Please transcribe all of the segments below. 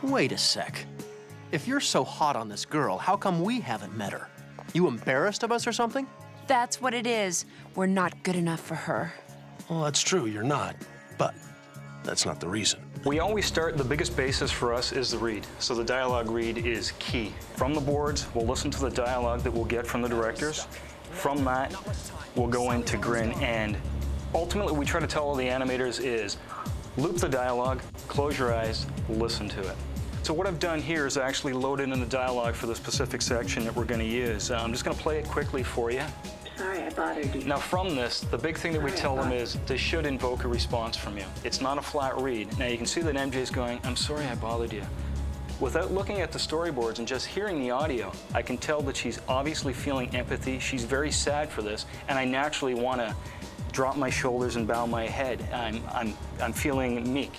Wait a sec. If you're so hot on this girl, how come we haven't met her? You embarrassed of us or something? That's what it is. We're not good enough for her. Well, that's true, you're not. But that's not the reason. We always start, the biggest basis for us is the read. So the dialogue read is key. From the boards, we'll listen to the dialogue that we'll get from the directors. From that, we'll go into grin, and ultimately we try to tell all the animators is loop the dialogue, close your eyes, listen to it. So what I've done here is actually loaded in the dialogue for the specific section that we're going to use. I'm just going to play it quickly for you. Sorry I bothered you. Now from this, the big thing that we tell them is this should invoke a response from you. It's not a flat read. Now you can see that MJ's going, I'm sorry I bothered you. Without looking at the storyboards and just hearing the audio, I can tell that she's obviously feeling empathy. She's very sad for this, and I naturally want to drop my shoulders and bow my head. I'm feeling meek,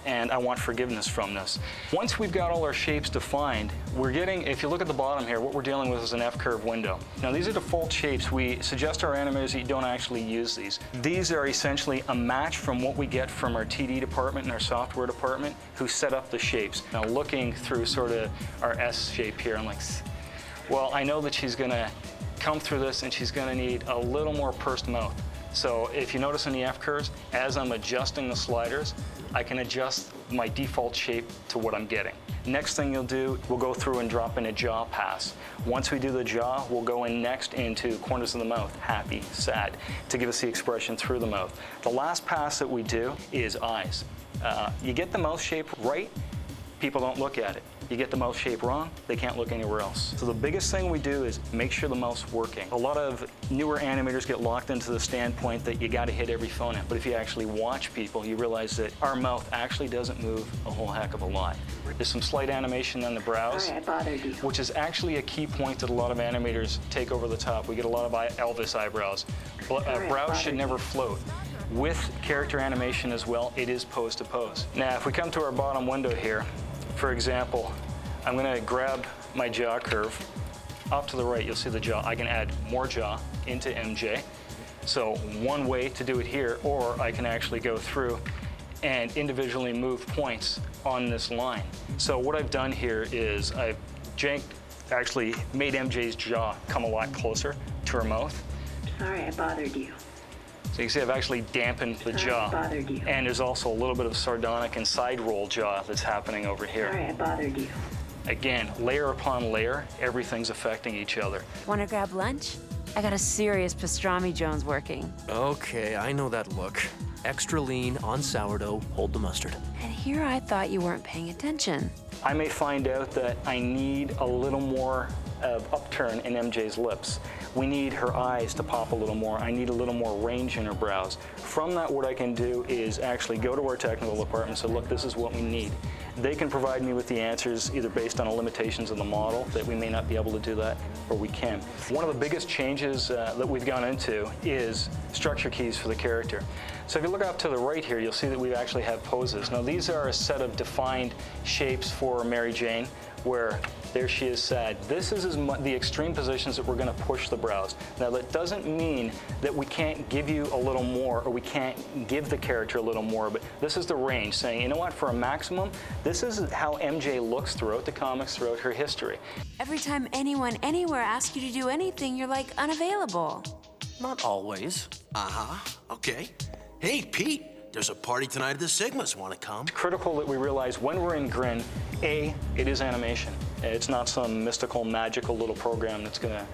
and I want forgiveness from this. Once we've got all our shapes defined, we're getting, if you look at the bottom here, what we're dealing with is an F-curve window. Now these are default shapes. We suggest to our animators that you don't actually use these. These are essentially a match from what we get from our TD department and our software department who set up the shapes. Now looking through sort of our S shape here, I'm like, well, I know that she's gonna come through this and she's gonna need a little more pursed mouth. So if you notice in the F-curves, as I'm adjusting the sliders, I can adjust my default shape to what I'm getting. Next thing you'll do, we'll go through and drop in a jaw pass. Once we do the jaw, we'll go in next into corners of the mouth, happy, sad, to give us the expression through the mouth. The last pass that we do is eyes. You get the mouth shape right, people don't look at it. You get the mouth shape wrong, they can't look anywhere else. So the biggest thing we do is make sure the mouth's working. A lot of newer animators get locked into the standpoint that you gotta hit every phoneme. But if you actually watch people, you realize that our mouth actually doesn't move a whole heck of a lot. There's some slight animation on the brows, Sorry I bothered you. which is actually a key point that a lot of animators take over the top. We get a lot of Elvis eyebrows. Brows should never float. With character animation as well, it is pose to pose. Now, if we come to our bottom window here, for example, I'm going to grab my jaw curve. Up to the right, you'll see the jaw. I can add more jaw into MJ. So one way to do it here, or I can actually go through and individually move points on this line. So what I've done here is I've actually made MJ's jaw come a lot closer to her mouth. Sorry I bothered you. So you can see I've actually dampened the jaw. Bothered you. And there's also a little bit of sardonic and side roll jaw that's happening over here. Sorry I bothered you. Again, layer upon layer, everything's affecting each other. Wanna grab lunch? I got a serious pastrami Jones working. Okay, I know that look. Extra lean, on sourdough, hold the mustard. And here I thought you weren't paying attention. I may find out that I need a little more of upturn in MJ's lips. We need her eyes to pop a little more. I need a little more range in her brows. From that, what I can do is actually go to our technical department and say, look, this is what we need. They can provide me with the answers either based on the limitations of the model, that we may not be able to do that, or we can. One of the biggest changes that we've gone into is structure keys for the character. So if you look up to the right here, you'll see that we actually have poses. Now these are a set of defined shapes for Mary Jane, where there she is sad. This is the extreme positions that we're going to push the brows. Now that doesn't mean that we can't give you a little more, or we can't give the character a little more, but this is the range, saying, you know what, for a maximum, this is how MJ looks throughout the comics, throughout her history. Every time anyone, anywhere asks you to do anything, you're like unavailable. Not always. Okay. Hey, Pete, there's a party tonight at the Sigmas. Want to come? It's critical that we realize when we're in Grin, A, it is animation. It's not some mystical, magical little program that's going to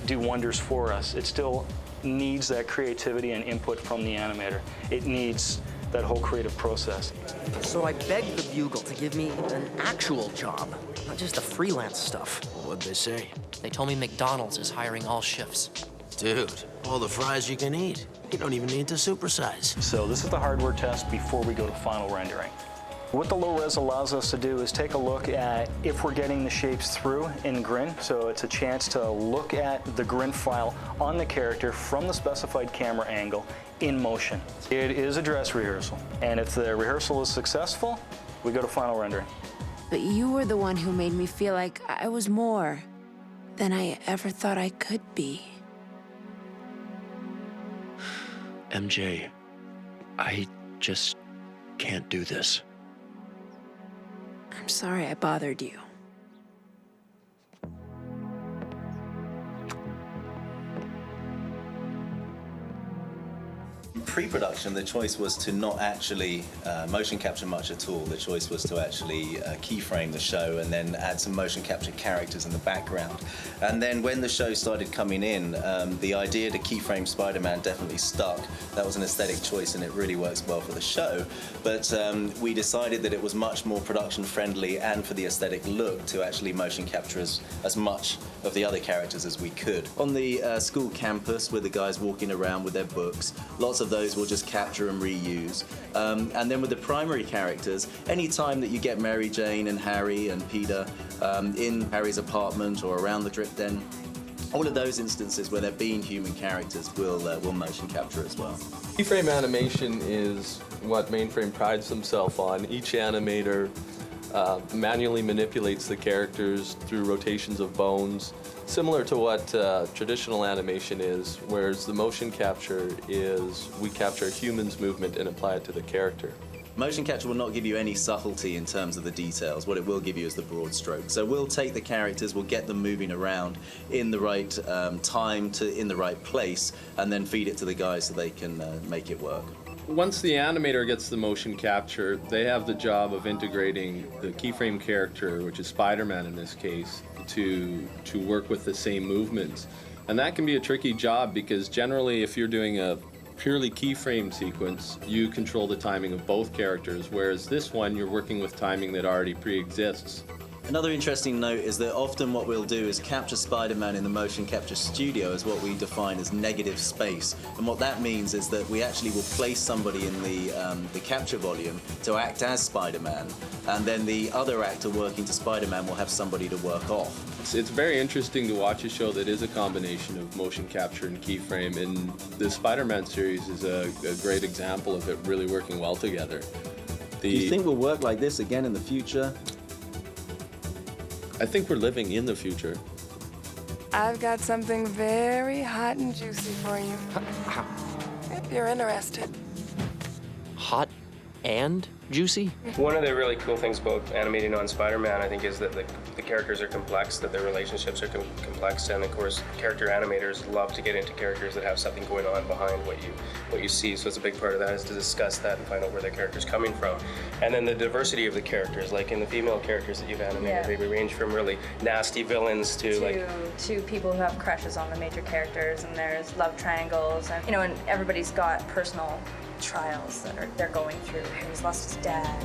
do wonders for us. It still needs that creativity and input from the animator. It needs that whole creative process. So I begged the Bugle to give me an actual job, not just the freelance stuff. What'd they say? They told me McDonald's is hiring all shifts. Dude, all the fries you can eat. You don't even need to supersize. So this is the hardware test before we go to final rendering. What the low res allows us to do is take a look at if we're getting the shapes through in Grin. So it's a chance to look at the Grin file on the character from the specified camera angle in motion. It is a dress rehearsal, and if the rehearsal is successful, we go to final rendering. But you were the one who made me feel like I was more than I ever thought I could be. MJ, I just can't do this. I'm sorry I bothered you. Pre-production, the choice was to not actually motion capture much at all. The choice was to actually keyframe the show and then add some motion capture characters in the background. And then when the show started coming in, the idea to keyframe Spider-Man definitely stuck. That was an aesthetic choice and it really works well for the show. But we decided that it was much more production friendly and for the aesthetic look to actually motion capture as much of the other characters as we could. On the school campus with the guys walking around with their books, lots of those we'll just capture and reuse. And then with the primary characters, any time that you get Mary Jane and Harry and Peter in Harry's apartment or around the drip den, all of those instances where they're being human characters will motion capture as well. Keyframe animation is what Mainframe prides themselves on. Each animator manually manipulates the characters through rotations of bones, similar to what traditional animation is, whereas the motion capture is we capture a human's movement and apply it to the character. Motion capture will not give you any subtlety in terms of the details. What it will give you is the broad stroke. So we'll take the characters, we'll get them moving around in the right time, in the right place, and then feed it to the guys so they can make it work. Once the animator gets the motion capture, they have the job of integrating the keyframe character, which is Spider-Man in this case, to work with the same movements. And that can be a tricky job because generally if you're doing a purely keyframe sequence, you control the timing of both characters, whereas this one you're working with timing that already pre-exists. Another interesting note is that often what we'll do is capture Spider-Man in the motion capture studio as what we define as negative space. And what that means is that we actually will place somebody in the capture volume to act as Spider-Man, and then the other actor working to Spider-Man will have somebody to work off. It's very interesting to watch a show that is a combination of motion capture and keyframe, and the Spider-Man series is a great example of it really working well together. Do you think we'll work like this again in the future? I think we're living in the future. I've got something very hot and juicy for you. If you're interested. Hot and juicy? One of the really cool things about animating on Spider-Man, I think, is that the characters are complex, that their relationships are complex, and of course, character animators love to get into characters that have something going on behind what you see. So it's a big part of that is to discuss that and find out where the character's coming from. And then the diversity of the characters, like in the female characters that you've animated, they range from really nasty villains to people who have crushes on the major characters, and there's love triangles, and and everybody's got personal trials that they're going through. Harry's lost his dad,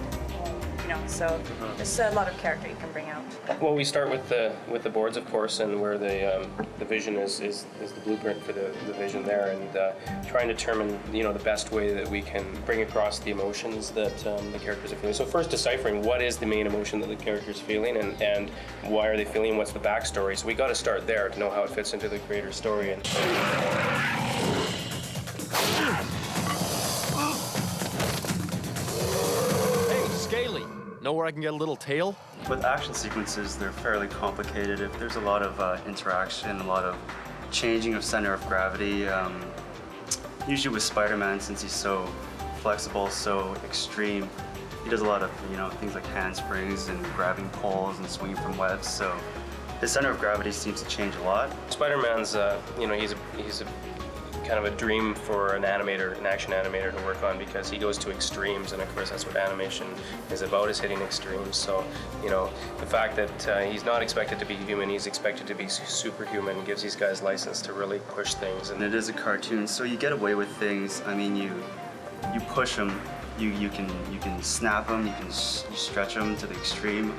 so there's a lot of character you can bring out. Well, we start with the boards, of course, and where the vision is the blueprint for the vision there, and trying to determine the best way that we can bring across the emotions that the characters are feeling. So first, deciphering what is the main emotion that the character's feeling, and why are they feeling, what's the backstory. So we got to start there to know how it fits into the greater story. And Scaly, know where I can get a little tail? With action sequences, they're fairly complicated. If there's a lot of interaction, a lot of changing of center of gravity, usually with Spider-Man, since he's so flexible, so extreme, he does a lot of things like handsprings and grabbing poles and swinging from webs. So his center of gravity seems to change a lot. Spider-Man's, he's a kind of a dream for an action animator to work on, because he goes to extremes, and of course that's what animation is about, is hitting extremes. So, the fact that he's not expected to be human, he's expected to be superhuman, gives these guys license to really push things. And it is a cartoon, so you get away with things. I mean, you push them, you can snap them, you stretch them to the extreme.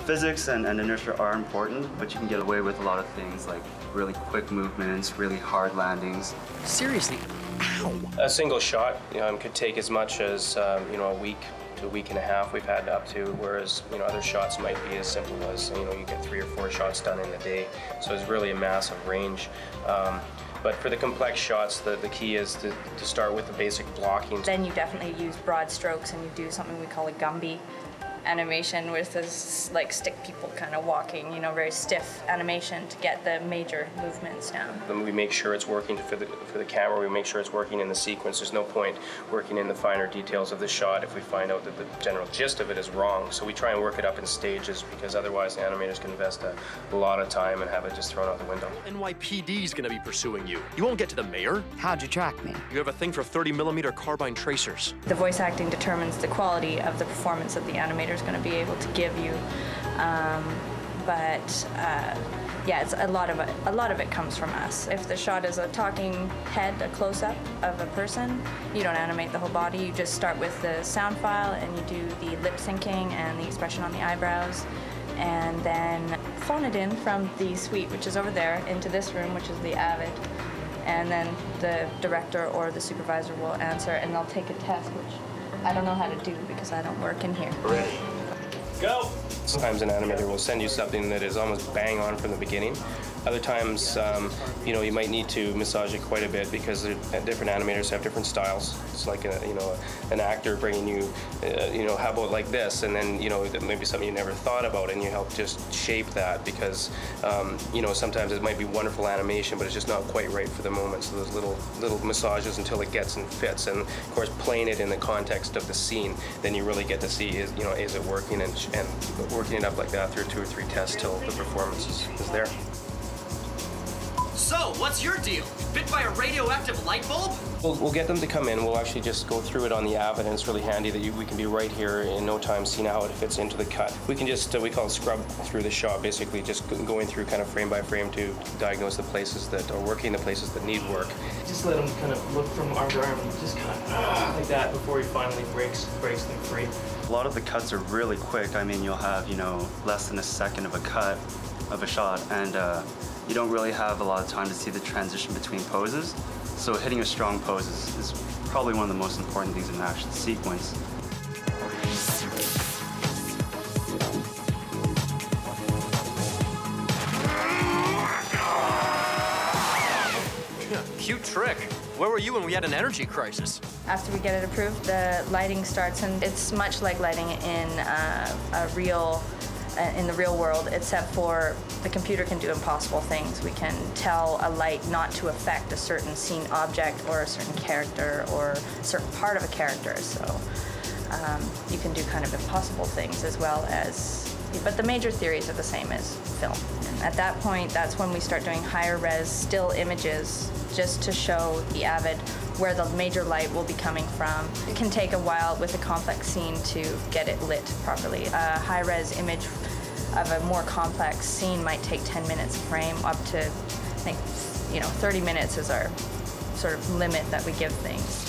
Physics and inertia are important, but you can get away with a lot of things like really quick movements, really hard landings. Seriously, ow! A single shot could take as much as a week to a week and a half we've had up to, whereas other shots might be as simple as you get 3 or 4 shots done in a day. So it's really a massive range. But for the complex shots, the key is to start with the basic blocking. Then you definitely use broad strokes, and you do something we call a Gumby, animation with this like stick people kind of walking, you know, very stiff animation to get the major movements down. Then we make sure it's working for the camera. We make sure it's working in the sequence. There's no point working in the finer details of the shot if we find out that the general gist of it is wrong. So we try and work it up in stages, because otherwise the animators can invest a lot of time and have it just thrown out the window. NYPD's gonna be pursuing you. You won't get to the mayor. How'd you track me? You have a thing for 30mm carbine tracers. The voice acting determines the quality of the performance that the animator is going to be able to give you, yeah, it's a lot of it comes from us. If the shot is a talking head, a close-up of a person, you don't animate the whole body. You just start with the sound file and you do the lip syncing and the expression on the eyebrows, and then phone it in from the suite, which is over there, into this room, which is the Avid, and then the director or the supervisor will answer, and they'll take a test, which I don't know how to do because I don't work in here. Ready. Go! Sometimes an animator will send you something that is almost bang on from the beginning. Other times, you know, you might need to massage it quite a bit because different animators have different styles. It's like an actor bringing you, you know, how about like this, and then, you know, maybe something you never thought about, and you help just shape that because, you know, sometimes it might be wonderful animation, but it's just not quite right for the moment. So those little massages until it gets and fits, and of course playing it in the context of the scene, then you really get to see is it working, and working it up like that through 2 or 3 tests till the performance is there. So, what's your deal? Bit by a radioactive light bulb? We'll get them to come in. We'll actually just go through it on the Avid, and it's really handy that we can be right here in no time, seeing how it fits into the cut. We can just, we call it scrub through the shot, basically just going through kind of frame by frame to diagnose the places that are working, the places that need work. Just let him kind of look from arm to arm, and just kind of like that before he finally breaks them free. A lot of the cuts are really quick. I mean, you'll have, you know, less than a second of a cut of a shot, and you don't really have a lot of time to see the transition between poses. So hitting a strong pose is probably one of the most important things in an action sequence. Cute trick. Where were you when we had an energy crisis? After we get it approved, the lighting starts, and it's much like lighting in the real world, except for the computer can do impossible things. We can tell a light not to affect a certain scene object or a certain character or a certain part of a character. So you can do kind of impossible things as well as, but the major theories are the same as film. And at that point, that's when we start doing higher res still images just to show the Avid where the major light will be coming from. It can take a while with a complex scene to get it lit properly. A high-res image of a more complex scene might take 10 minutes a frame, up to, I think, 30 minutes is our sort of limit that we give things.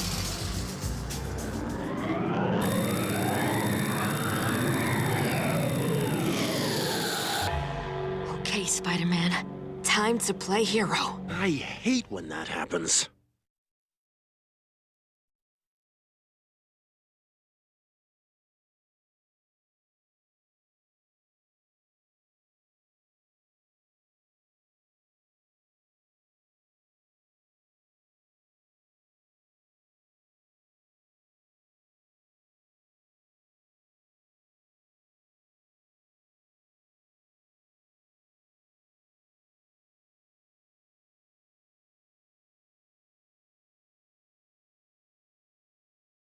Okay, Spider-Man. Time to play hero. I hate when that happens.